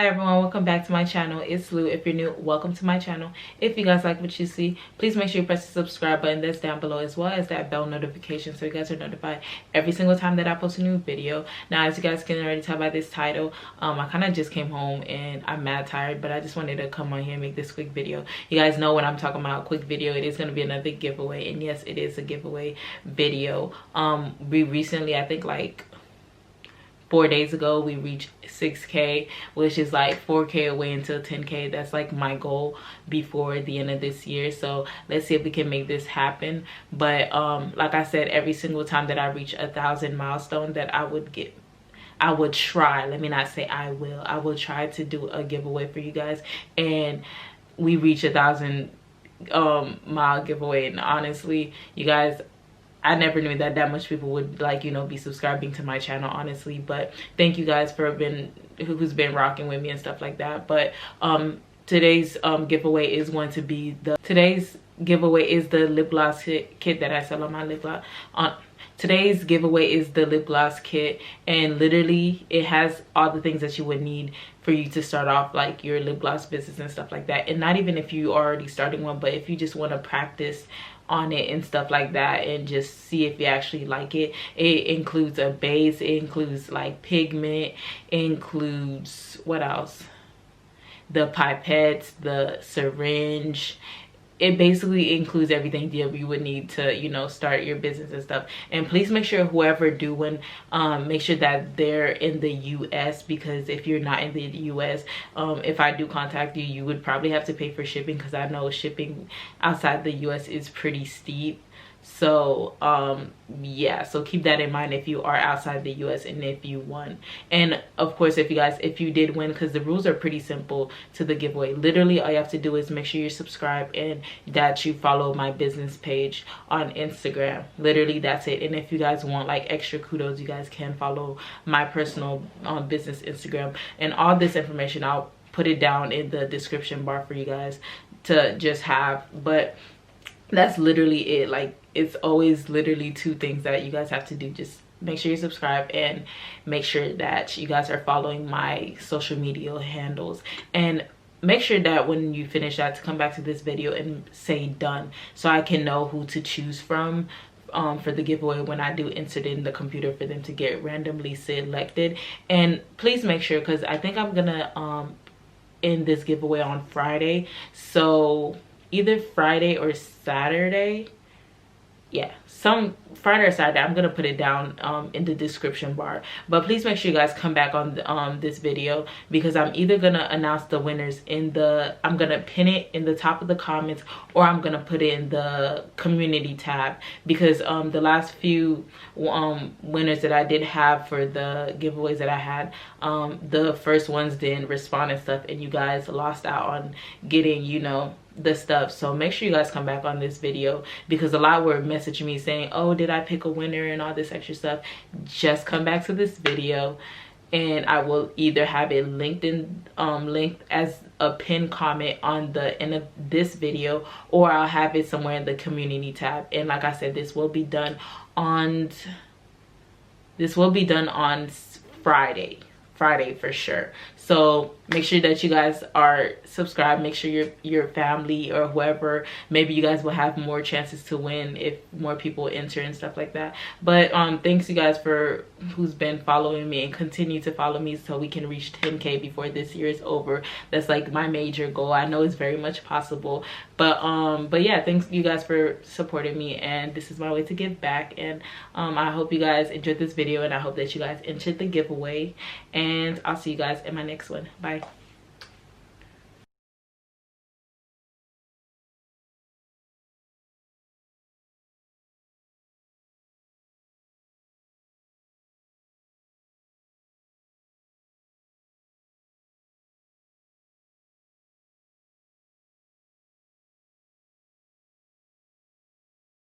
everyone, welcome back to my channel. It's Lou. If you're new, welcome to my channel. If you guys like what you see, please make sure you press the subscribe button that's down below, as well as that bell notification so you guys are notified every single time that I post a new video. Now, as you guys can already tell by this title, I kind of just came home and I'm mad tired, but I just wanted to come on here and make this quick video. You guys know when I'm talking about a quick video, it is going to be another giveaway, and yes, it is a giveaway video. We recently, I think like 4 days ago, we reached 6K, which is like 4K away until 10K. That's like my goal before the end of this year. So let's see if we can make this happen. But like I said, every single time that I reach 1,000 milestone that I would try, let me not say I will try to do a giveaway for you guys. And we reach 1,000 mile giveaway, and honestly, you guys, I never knew that much people would, like, you know, be subscribing to my channel, honestly. But thank you guys for who's been rocking with me and stuff like that. But today's giveaway is going to be today's giveaway is the lip gloss kit that I sell on my lip gloss. Today's giveaway is the lip gloss kit, and literally it has all the things that you would need for you to start off like your lip gloss business and stuff like that. And not even if you are already starting one, but if you just want to practice on it and stuff like that and just see if you actually like it. It includes a base, it includes like pigment, it includes what else, the pipettes, the syringe. It basically includes everything that you would need to, you know, start your business and stuff. And please make sure whoever do one, make sure that they're in the US, because if you're not in the US, if I do contact you, you would probably have to pay for shipping, because I know shipping outside the US is pretty steep. So yeah, so keep that in mind if you are outside the US and if you won. And of course, if you did win, because the rules are pretty simple to the giveaway. Literally all you have to do is make sure you subscribe and that you follow my business page on Instagram. Literally that's it. And if you guys want like extra kudos, you guys can follow my personal business Instagram. And all this information, I'll put it down in the description bar for you guys to just have. But that's literally it. Like, it's always literally 2 things that you guys have to do. Just make sure you subscribe and make sure that you guys are following my social media handles, and make sure that when you finish that, to come back to this video and say done, so I can know who to choose from for the giveaway when I do insert it in the computer for them to get randomly selected. And please make sure, because I think I'm gonna end this giveaway on Friday, so either Friday or Saturday, yeah, some Friday or Saturday. I'm gonna put it down in the description bar. But please make sure you guys come back on this video, because I'm either gonna announce the winners I'm gonna pin it in the top of the comments, or I'm gonna put it in the community tab, because the last few winners that I did have for the giveaways that I had, the first ones didn't respond and stuff, and you guys lost out on getting, you know, the stuff. So make sure you guys come back on this video, because a lot were messaging me saying, oh, did I pick a winner and all this extra stuff. Just come back to this video and I will either have it linked as a pinned comment on the end of this video, or I'll have it somewhere in the community tab. And like I said, this will be done on Friday for sure. So make sure that you guys are subscribed. Make sure your family or whoever, maybe you guys will have more chances to win if more people enter and stuff like that. But thanks you guys for who's been following me, and continue to follow me so we can reach 10K before this year is over. That's like my major goal. I know it's very much possible, but yeah, thanks you guys for supporting me, and this is my way to give back. And I hope you guys enjoyed this video, and I hope that you guys entered the giveaway, and I'll see you guys in my next one. Bye.